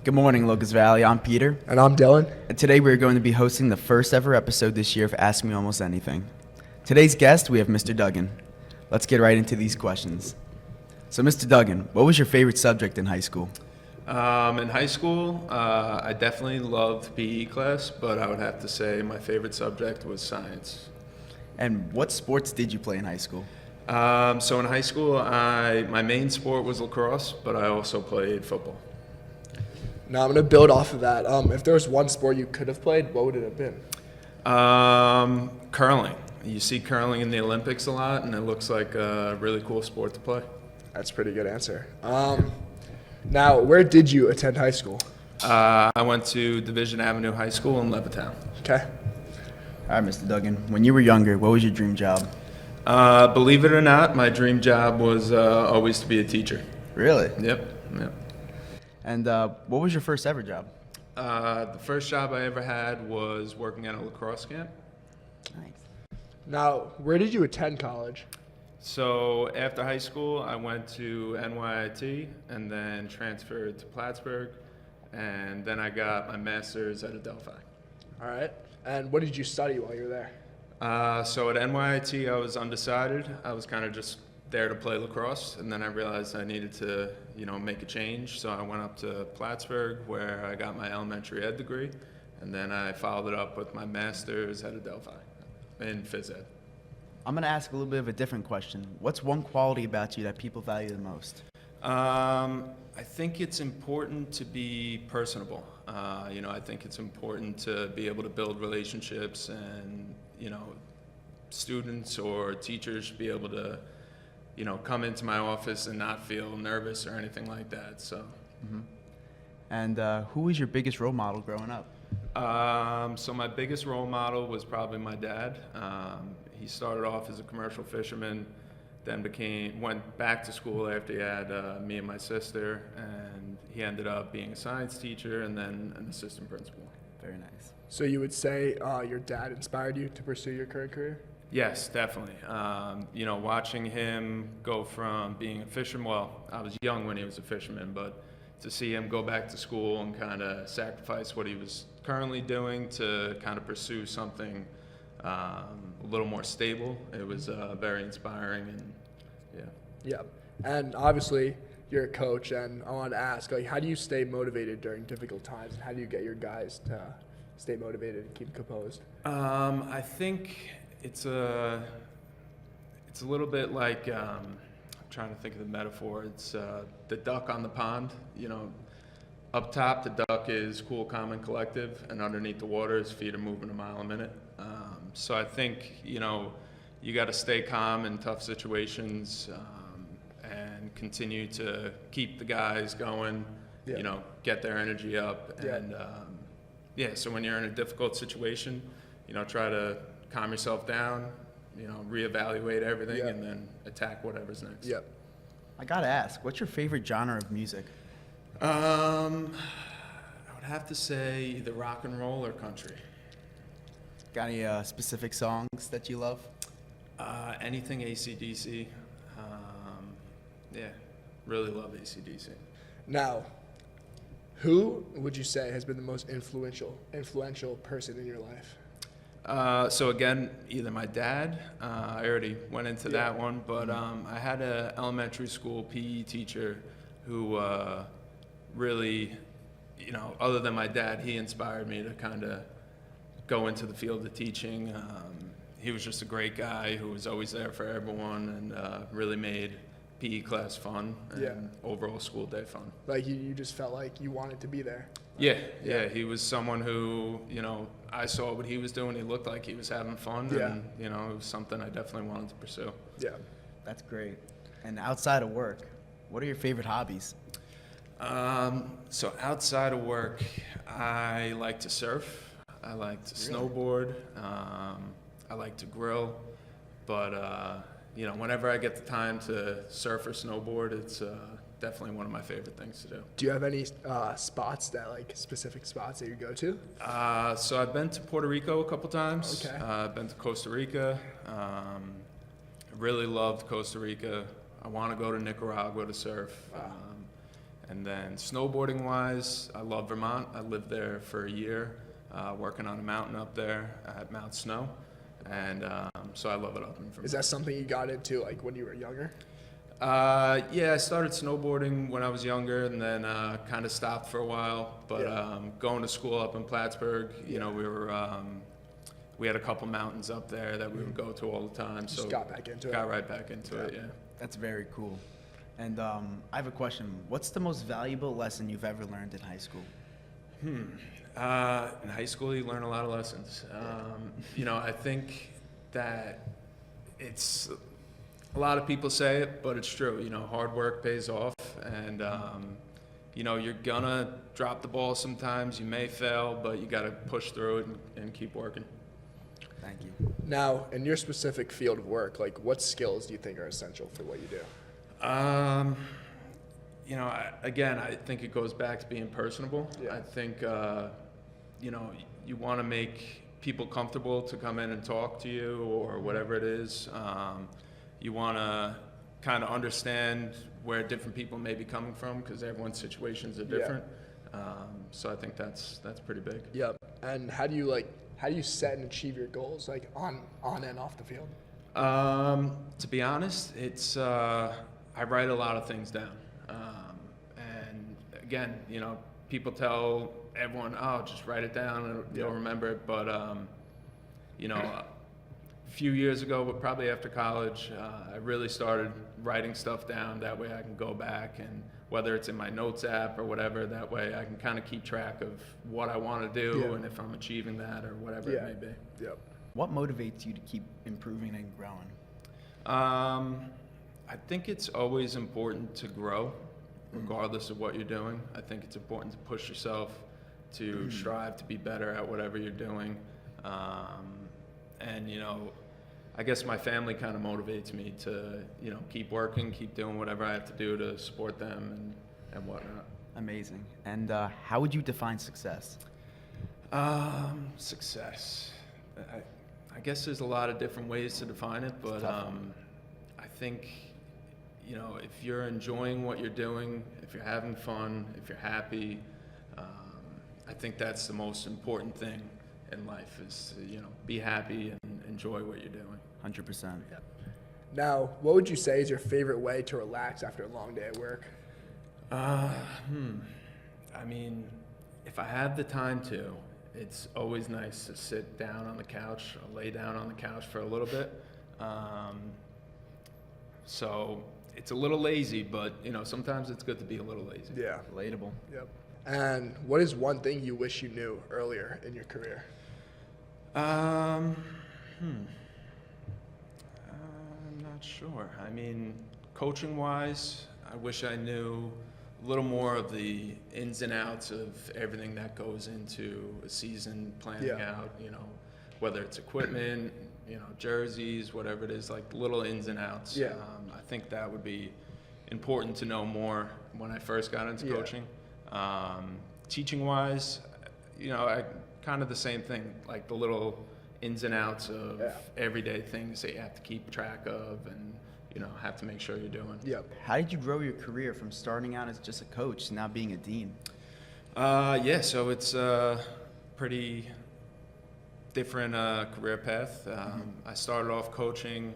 Good morning, Locust Valley. I'm Peter. And I'm Dylan. And today we're going to be hosting the first ever episode this year of Ask Me Almost Anything. Today's guest, we have Mr. Duggan. Let's get right into these questions. So, Mr. Duggan, what was your favorite subject in high school? In high school, I definitely loved PE class, but I would have to say my favorite subject was science. And what sports did you play in high school? So in high school, my main sport was lacrosse, but I also played football. Now I'm going to build off of that. If there was one sport you could have played, what would it have been? Curling. You see curling in the Olympics a lot, and it looks like a really cool sport to play. That's a pretty good answer. Now, where did you attend high school? I went to Division Avenue High School in Levittown. Okay. All right, Mr. Duggan. When you were younger, what was your dream job? Believe it or not, my dream job was always to be a teacher. Really? Yep. And what was your first ever job? The first job I ever had was working at a lacrosse camp. Nice. Now, where did you attend college? So after high school, I went to NYIT and then transferred to Plattsburgh, and then I got my master's at Adelphi. All right. And what did you study while you were there? So at NYIT, I was undecided. I was kind of just there to play lacrosse, and then I realized I needed to, make a change. So I went up to Plattsburgh, where I got my elementary ed degree, and then I followed it up with my master's at Adelphi in phys ed. I'm going to ask a little bit of a different question. What's one quality about you that people value the most? I think it's important to be personable. I think it's important to be able to build relationships, and, students or teachers should be able to, come into my office and not feel nervous or anything like that. So. Mm-hmm. And who was your biggest role model growing up? So my biggest role model was probably my dad. He started off as a commercial fisherman, then went back to school after he had me and my sister, and he ended up being a science teacher and then an assistant principal. Very nice. So you would say your dad inspired you to pursue your current career? Yes, definitely. Watching him go from being a fisherman, well, I was young when he was a fisherman, but to see him go back to school and kind of sacrifice what he was currently doing to kind of pursue something a little more stable, it was very inspiring, and Yeah. And obviously you're a coach, and I wanted to ask, how do you stay motivated during difficult times, and how do you get your guys to stay motivated and keep composed? I think it's a little bit like, I'm trying to think of the metaphor. It's the duck on the pond. Up top, the duck is cool, calm, and collective, and underneath the water, his feet are moving a mile a minute. So I think, you got to stay calm in tough situations, and continue to keep the guys going, get their energy up. And, so when you're in a difficult situation, try to calm yourself down, reevaluate everything, and then attack whatever's next. Yep. I got to ask, what's your favorite genre of music? I would have to say either rock and roll or country. Got any specific songs that you love? Anything AC/DC. Really love AC/DC. Now, who would you say has been the most influential person in your life? So again, either my dad, I already went into that one, but I had an elementary school PE teacher who really, other than my dad, he inspired me to kind of go into the field of teaching. He was just a great guy who was always there for everyone, and really made PE class fun and overall school day fun. Like you just felt like you wanted to be there. Yeah. He was someone who, I saw what he was doing. He looked like he was having fun, and it was something I definitely wanted to pursue. Yeah, that's great. And outside of work, what are your favorite hobbies? So outside of work, I like to surf. I like to snowboard. I like to grill, but whenever I get the time to surf or snowboard, it's definitely one of my favorite things to do. Do you have any specific spots that you go to? So I've been to Puerto Rico a couple times. Okay. I've been to Costa Rica. I really loved Costa Rica. I want to go to Nicaragua to surf. And then snowboarding wise, I love Vermont. I lived there for a year, working on a mountain up there at Mount Snow. And so I love it up in Vermont. Is that something you got into like when you were younger? Yeah, I started snowboarding when I was younger, and then kind of stopped for a while. But going to school up in Plattsburgh, you know, we had a couple mountains up there that we would go to all the time. So Just got back into it. got right back into it. Yeah. That's very cool. And I have a question. What's the most valuable lesson you've ever learned in high school? In high school, you learn a lot of lessons. You know, I think that it's a lot of people say it, but it's true. You know, hard work pays off, and you know, you're gonna drop the ball sometimes. You may fail, but you got to push through it and keep working. Thank you. Now, in your specific field of work, like what skills do you think are essential for what you do? You know, I think it goes back to being personable. Yeah. I think, you know, you want to make people comfortable to come in and talk to you or whatever it is. You want to kind of understand where different people may be coming from because everyone's situations are different. So I think that's pretty big. Yep. And how do you set and achieve your goals, like on and off the field? To be honest, it's I write a lot of things down, and again, you know, people tell everyone, "Oh, just write it down and you'll remember it." But you know, a few years ago, but probably after college, I really started writing stuff down. That way, I can go back and whether it's in my notes app or whatever, that way I can kind of keep track of what I want to do and if I'm achieving that or whatever it may be. Yep. What motivates you to keep improving and growing? I think it's always important to grow, regardless of what you're doing. I think it's important to push yourself, to strive to be better at whatever you're doing. And, you know, I guess my family kind of motivates me to, you know, keep working, keep doing whatever I have to do to support them and whatnot. Amazing. And how would you define success? Success. I guess there's a lot of different ways to define it, but I think, you know, if you're enjoying what you're doing, if you're having fun, if you're happy, I think that's the most important thing in life is to, you know, be happy and enjoy what you're doing. 100%. Yep. Now, what would you say is your favorite way to relax after a long day at work? I mean, if I have the time to, it's always nice to sit down on the couch or lay down on the couch for a little bit. So it's a little lazy, but, you know, sometimes it's good to be a little lazy. Yeah. Relatable. Yep. And what is one thing you wish you knew earlier in your career? I'm not sure. I mean, coaching-wise, I wish I knew a little more of the ins and outs of everything that goes into a season planning out, you know, whether it's equipment, you know, jerseys, whatever it is, like little ins and outs. Yeah. I think that would be important to know more when I first got into coaching. Teaching-wise, you know, I kind of the same thing, like the little ins and outs of everyday things that you have to keep track of and, you know, have to make sure you're doing. Yep. How did you grow your career from starting out as just a coach to now being a dean? Yeah, so it's a pretty different career path. I started off coaching,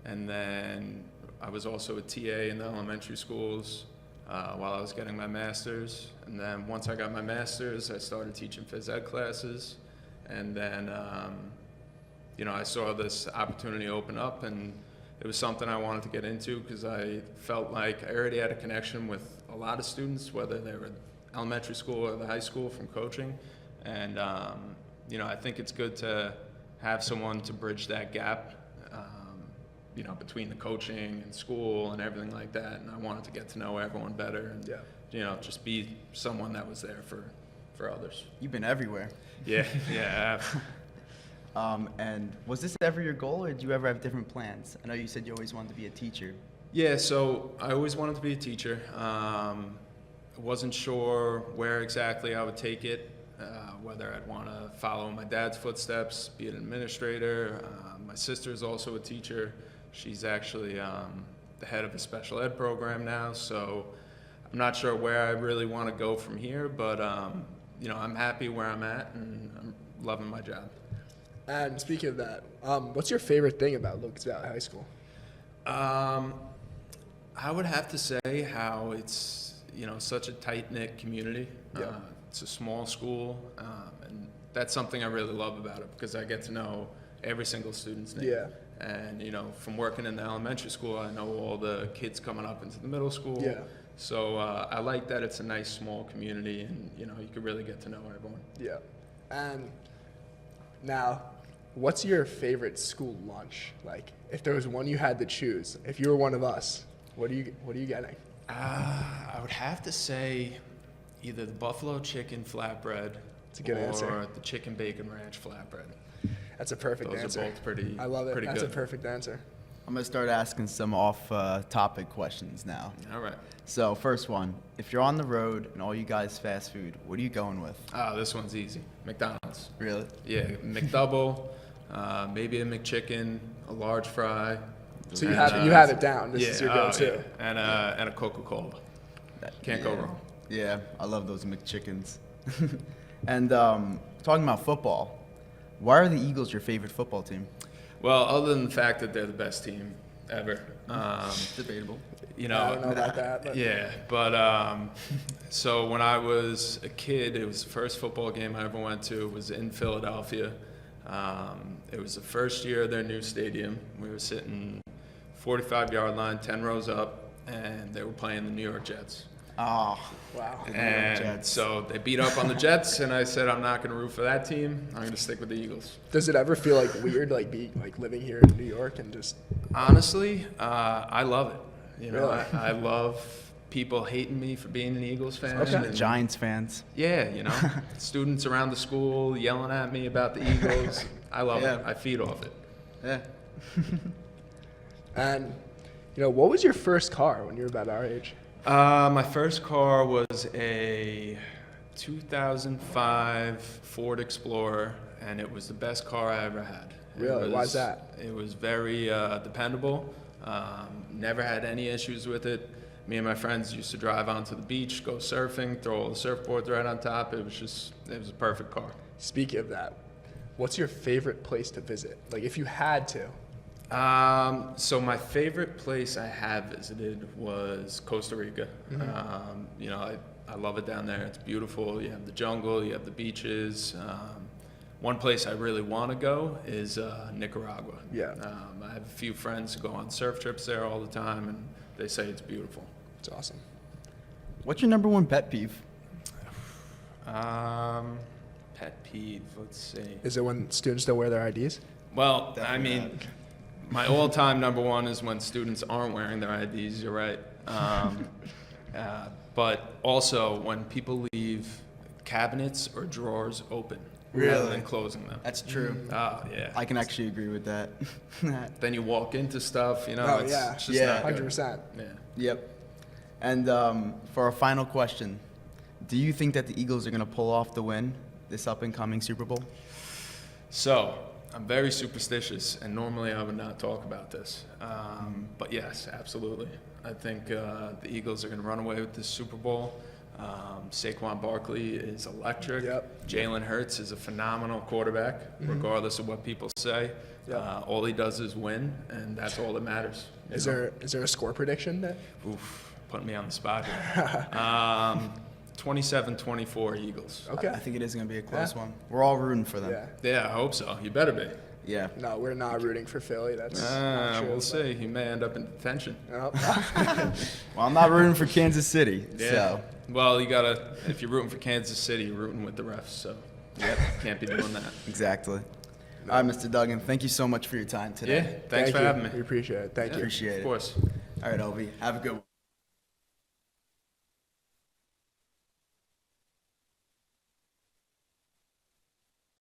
and then I was also a TA in the elementary schools while I was getting my master's. And then once I got my master's, I started teaching phys ed classes. And then, you know, I saw this opportunity open up, and it was something I wanted to get into because I felt like I already had a connection with a lot of students, whether they were elementary school or the high school from coaching. And, you know, I think it's good to have someone to bridge that gap, you know, between the coaching and school and everything like that. And I wanted to get to know everyone better and, you know, just be someone that was there for others. You've been everywhere. Yeah, yeah. And was this ever your goal, or did you ever have different plans? I know you said you always wanted to be a teacher. Yeah, so I always wanted to be a teacher. I wasn't sure where exactly I would take it, whether I'd want to follow my dad's footsteps, be an administrator. My sister is also a teacher. She's actually the head of a special ed program now, so I'm I'm not sure where I really want to go from here, but I'm happy where I'm at, and I'm loving my job. And speaking of that, what's your favorite thing about Lucas Valley High School? I would have to say how it's such a tight-knit community. Yeah. It's a small school, and that's something I really love about it because I get to know every single student's name. Yeah. And from working in the elementary school, I know all the kids coming up into the middle school. Yeah. So I like that it's a nice small community, and you can really get to know everyone. Yeah. And now, what's your favorite school lunch? Like, if there was one you had to choose, if you were one of us, what are you getting? I would have to say either the buffalo chicken flatbread It's a good or answer. the chicken bacon ranch flatbread. That's a perfect Those answer. are both pretty. I love it. Pretty That's good. a perfect answer. I'm gonna start asking some off-topic questions now. All right. So first one, if you're on the road and all you guys fast food, what are you going with? This one's easy. McDonald's. Really? Yeah, McDouble, maybe a McChicken, a large fry. So and, you have it down. This is your oh, go-to. yeah. And a Coca-Cola. Can't go Yeah. wrong. Yeah, I love those McChickens. And talking about football, why are the Eagles your favorite football team? Well, other than the fact that they're the best team ever. Debatable. I don't know about that. But Yeah, but so when I was a kid, it was the first football game I ever went to. It was in Philadelphia. It was the first year of their new stadium. We were sitting 45-yard line, 10 rows up, and they were playing the New York Jets. Oh, wow. The New York And Jets. so they beat up on the Jets, and I said, I'm not going to root for that team. I'm going to stick with the Eagles. Does it ever feel like weird, like living here in New York and just? Honestly, I love it. Really? I love people hating me for being an Eagles fan. Okay. and- Giants fans. Yeah, students around the school yelling at me about the Eagles. I love Yeah. it. I feed off it. Yeah. And what was your first car when you were about our age? My first car was a 2005 Ford Explorer, and it was the best car I ever had. Really? Why's that? It was very dependable. Never had any issues with it. Me and my friends used to drive onto the beach, go surfing, throw all the surfboards right on top. It was a perfect car. Speaking of that, what's your favorite place to visit? Like, if you had to. So my favorite place I have visited was Costa Rica. I love it down there. It's beautiful. You have the jungle, you have the beaches. One place I really want to go is Nicaragua. Yeah. I have a few friends who go on surf trips there all the time, and they say it's beautiful. It's awesome. What's your number one pet peeve? Pet peeve, let's see. Is it when students don't wear their IDs? Well, Definitely I mean, my all-time number one is when students aren't wearing their IDs. You're right. But also when people leave cabinets or drawers open rather Really? than closing them. That's true. Oh, yeah. I can actually agree with that. Then you walk into stuff, Oh, it's, yeah. it's just Yeah. not good. 100%. Yeah. Yep. And for our final question, do you think that the Eagles are going to pull off the win this up-and-coming Super Bowl? So, I'm very superstitious, and normally I would not talk about this. But yes, absolutely. I think the Eagles are going to run away with this Super Bowl. Saquon Barkley is electric. Yep. Jalen Hurts is a phenomenal quarterback, regardless of what people say. Yep. All he does is win, and that's all that matters. Is there a score prediction that? Oof, putting me on the spot here. 27-24 Eagles. Okay. I think it is going to be a close Yeah. one. We're all rooting for them. Yeah. Yeah, I hope so. You better be. Yeah. No, we're not rooting for Philly. That's not true. We'll see. He may end up in detention. Nope. Well, I'm not rooting for Kansas City. Yeah. So, Well, you gotta. If you're rooting for Kansas City, you're rooting with the refs. So, yep, can't be doing that. exactly. All right, Mr. Duggan, thank you so much for your time today. Yeah. Thanks for you. having me. We appreciate it. Thank you. Appreciate Of it. course. All right, Obi, have a good one.